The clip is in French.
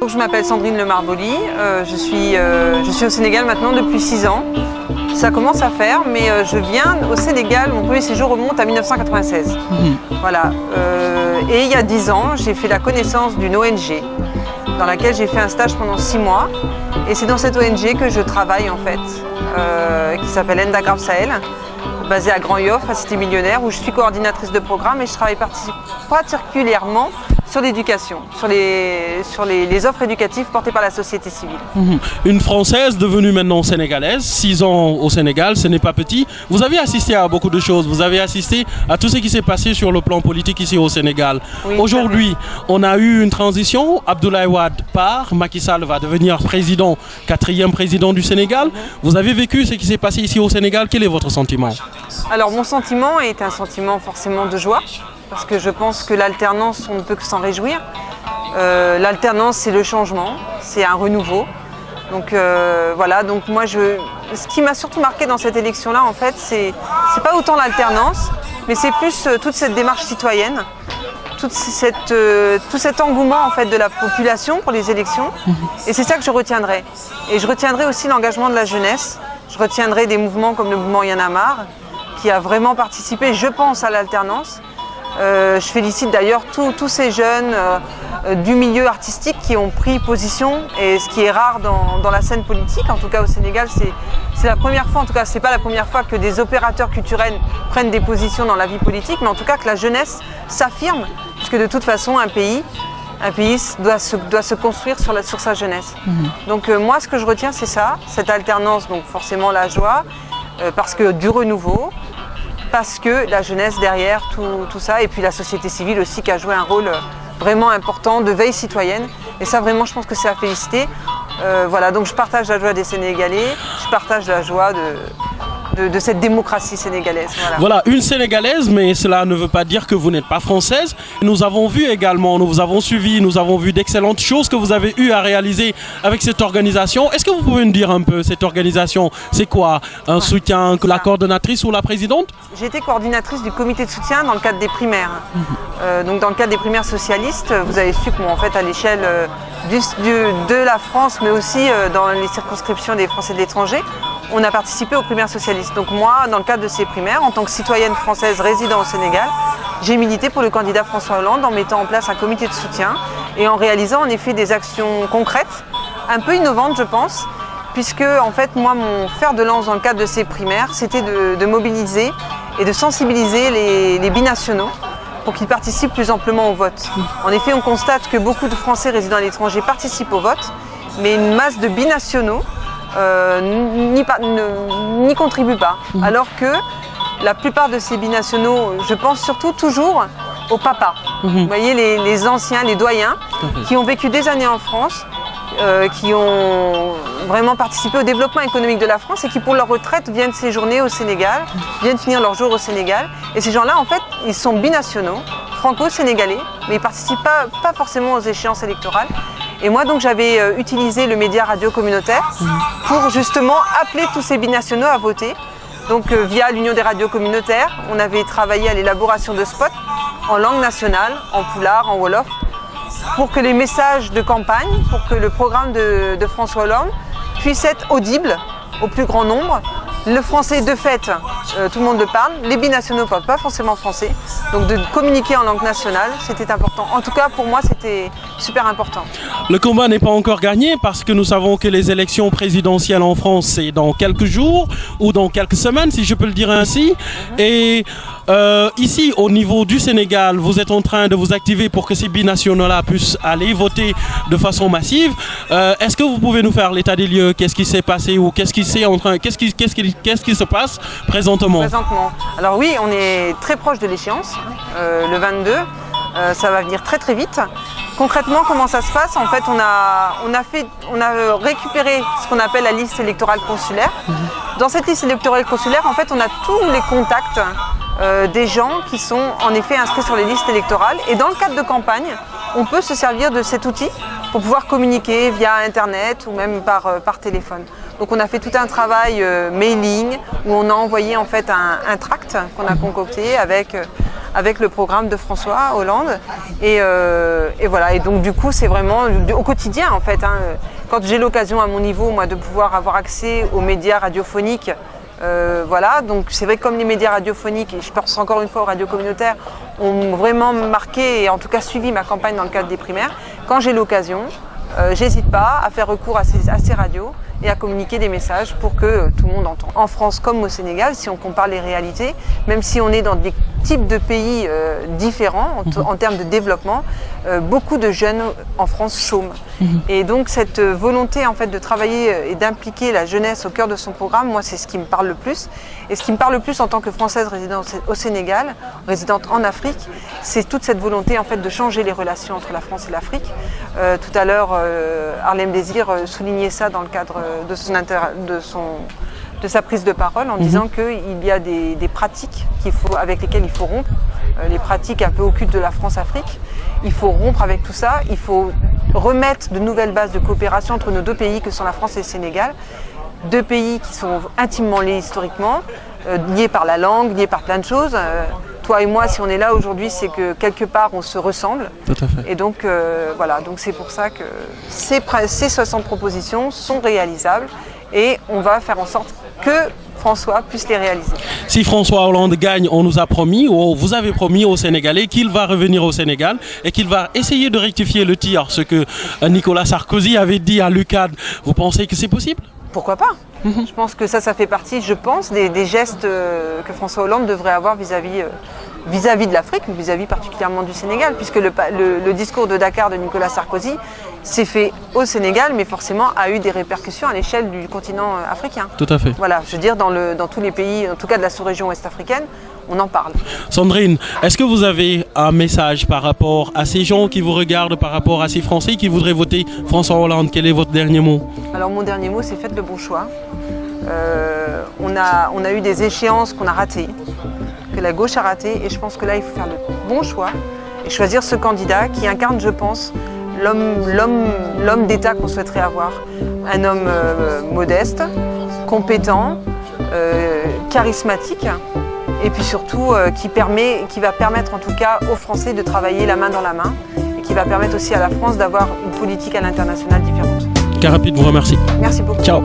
Donc, je m'appelle Sandrine Le Marboli, je suis au Sénégal maintenant depuis 6 ans. Ça commence à faire, mais je viens au Sénégal, mon premier séjour remonte à 1996. Voilà. Et il y a 10 ans, j'ai fait la connaissance d'une ONG dans laquelle j'ai fait un stage pendant 6 mois. Et c'est dans cette ONG que je travaille en fait, qui s'appelle Endagrave Sahel, basée à Grand Yoff, à Cité Millionnaire, où je suis coordinatrice de programme et je travaille particulièrement sur l'éducation, sur les offres éducatives portées par la société civile. Une Française devenue maintenant sénégalaise, 6 ans au Sénégal, ce n'est pas petit. Vous avez assisté à beaucoup de choses, vous avez assisté à tout ce qui s'est passé sur le plan politique ici au Sénégal. Oui, aujourd'hui, on a eu une transition, Abdoulaye Wade part, Macky Sall va devenir président, 4e président du Sénégal. Vous avez vécu ce qui s'est passé ici au Sénégal, quel est votre sentiment? Alors mon sentiment est un sentiment forcément de joie. Parce que je pense que l'alternance, on ne peut que s'en réjouir. L'alternance, c'est le changement, c'est un renouveau. Donc voilà, donc moi, ce qui m'a surtout marqué dans cette élection-là, en fait, c'est pas autant l'alternance, mais c'est plus toute cette démarche citoyenne, tout cet engouement en fait, de la population pour les élections. Et c'est ça que je retiendrai. Et je retiendrai aussi l'engagement de la jeunesse. Je retiendrai des mouvements comme le mouvement Y en a marre, qui a vraiment participé, je pense, à l'alternance. Je félicite d'ailleurs tous ces jeunes du milieu artistique qui ont pris position, et ce qui est rare dans la scène politique, en tout cas au Sénégal, c'est la première fois, en tout cas c'est pas la première fois que des opérateurs culturels prennent des positions dans la vie politique, mais en tout cas que la jeunesse s'affirme, puisque de toute façon un pays doit se construire sur sa jeunesse. Donc moi ce que je retiens c'est ça, cette alternance, donc forcément la joie, parce que du renouveau, parce que la jeunesse derrière tout ça, et puis la société civile aussi qui a joué un rôle vraiment important de veille citoyenne. Et ça vraiment je pense que c'est à féliciter. Voilà, donc je partage la joie des Sénégalais, je partage la joie de cette démocratie sénégalaise. Voilà, une Sénégalaise, mais cela ne veut pas dire que vous n'êtes pas française. Nous avons vu également, nous vous avons suivi, nous avons vu d'excellentes choses que vous avez eu à réaliser avec cette organisation. Est-ce que vous pouvez nous dire un peu, cette organisation, c'est quoi? Un soutien, la coordonnatrice ou la présidente? J'ai été coordinatrice du comité de soutien dans le cadre des primaires. Donc dans le cadre des primaires socialistes, vous avez su qu'en fait à l'échelle de la France, mais aussi dans les circonscriptions des Français de l'étranger, on a participé aux primaires socialistes. Donc moi, dans le cadre de ces primaires, en tant que citoyenne française résidant au Sénégal, j'ai milité pour le candidat François Hollande en mettant en place un comité de soutien et en réalisant en effet des actions concrètes, un peu innovantes je pense, puisque en fait moi, mon fer de lance dans le cadre de ces primaires, c'était de mobiliser et de sensibiliser les binationaux pour qu'ils participent plus amplement au vote. En effet, on constate que beaucoup de Français résidant à l'étranger participent au vote, mais une masse de binationaux n'y contribuent pas. Alors que la plupart de ces binationaux, je pense surtout toujours aux papas. Vous voyez, les anciens, les doyens, qui ont vécu des années en France, qui ont vraiment participé au développement économique de la France et qui pour leur retraite viennent séjourner au Sénégal, viennent finir leur jour au Sénégal. Et ces gens-là, en fait, ils sont binationaux, franco-sénégalais, mais ils ne participent pas forcément aux échéances électorales. Et moi, donc, j'avais utilisé le média radio communautaire pour justement appeler tous ces binationaux à voter. Donc, via l'Union des radios communautaires, on avait travaillé à l'élaboration de spots en langue nationale, en poulard, en wolof, pour que les messages de campagne, pour que le programme de François Hollande puisse être audible au plus grand nombre. Le français, de fait, tout le monde le parle. Les binationaux ne parlent pas forcément français. Donc de communiquer en langue nationale, c'était important. En tout cas, pour moi, c'était super important. Le combat n'est pas encore gagné parce que nous savons que les élections présidentielles en France, c'est dans quelques jours ou dans quelques semaines, si je peux le dire ainsi. Et ici, au niveau du Sénégal, vous êtes en train de vous activer pour que ces binationaux-là puissent aller voter de façon massive. Est-ce que vous pouvez nous faire l'état des lieux? Qu'est-ce qui s'est passé ou qu'est-ce qui se passe présentement? Alors oui, on est très proche de l'échéance, le 22. Ça va venir très très vite. Concrètement, comment ça se passe? En fait, on a récupéré ce qu'on appelle la liste électorale consulaire. Dans cette liste électorale consulaire, en fait, on a tous les contacts des gens qui sont en effet inscrits sur les listes électorales. Et dans le cadre de campagne, on peut se servir de cet outil pour pouvoir communiquer via Internet ou même par téléphone. Donc on a fait tout un travail mailing où on a envoyé en fait un tract qu'on a concocté avec avec le programme de François Hollande. Et voilà, et donc du coup c'est vraiment au quotidien en fait. Quand j'ai l'occasion à mon niveau, moi, de pouvoir avoir accès aux médias radiophoniques, voilà, donc c'est vrai que comme les médias radiophoniques, et je pense encore une fois aux radios communautaires, ont vraiment marqué et en tout cas suivi ma campagne dans le cadre des primaires, quand j'ai l'occasion, j'hésite pas à faire recours à ces radios et à communiquer des messages pour que tout le monde entende. En France comme au Sénégal, si on compare les réalités, même si on est dans des types de pays différents en termes de développement, beaucoup de jeunes en France chôment. Et donc cette volonté en fait de travailler et d'impliquer la jeunesse au cœur de son programme, moi c'est ce qui me parle le plus. Et ce qui me parle le plus en tant que Française résidente au Sénégal, résidente en Afrique, c'est toute cette volonté en fait de changer les relations entre la France et l'Afrique. Tout à l'heure, Harlem Désir soulignait ça dans le cadre de sa prise de parole en disant qu'il y a des pratiques avec lesquelles il faut rompre, les pratiques un peu occultes de la France-Afrique. Il faut rompre avec tout ça, il faut remettre de nouvelles bases de coopération entre nos deux pays que sont la France et le Sénégal. Deux pays qui sont intimement liés historiquement, liés par la langue, liés par plein de choses. Toi et moi, si on est là aujourd'hui, c'est que quelque part on se ressemble. Tout à fait. Et donc voilà, donc c'est pour ça que ces 60 propositions sont réalisables et on va faire en sorte que François puisse les réaliser. Si François Hollande gagne, on nous a promis, ou vous avez promis aux Sénégalais qu'il va revenir au Sénégal et qu'il va essayer de rectifier le tir, ce que Nicolas Sarkozy avait dit à l'UCAD. Vous pensez que c'est possible ? Pourquoi pas ? Je pense que ça fait partie, des gestes que François Hollande devrait avoir vis-à-vis de l'Afrique, vis-à-vis particulièrement du Sénégal, puisque le discours de Dakar de Nicolas Sarkozy s'est fait au Sénégal, mais forcément a eu des répercussions à l'échelle du continent africain. Tout à fait. Voilà, je veux dire, dans tous les pays, en tout cas de la sous-région ouest-africaine, on en parle. Sandrine, est-ce que vous avez un message par rapport à ces gens qui vous regardent, par rapport à ces Français qui voudraient voter François Hollande? Quel est votre dernier mot? Alors mon dernier mot, c'est faites le bon choix. On a eu des échéances qu'on a ratées, que la gauche a ratées, et je pense que là, il faut faire le bon choix et choisir ce candidat qui incarne, je pense, l'homme d'État qu'on souhaiterait avoir. Un homme modeste, compétent, charismatique, et puis surtout qui va permettre en tout cas aux Français de travailler la main dans la main, et qui va permettre aussi à la France d'avoir une politique à l'international différente. Carapide vous remercie. Merci beaucoup. Ciao.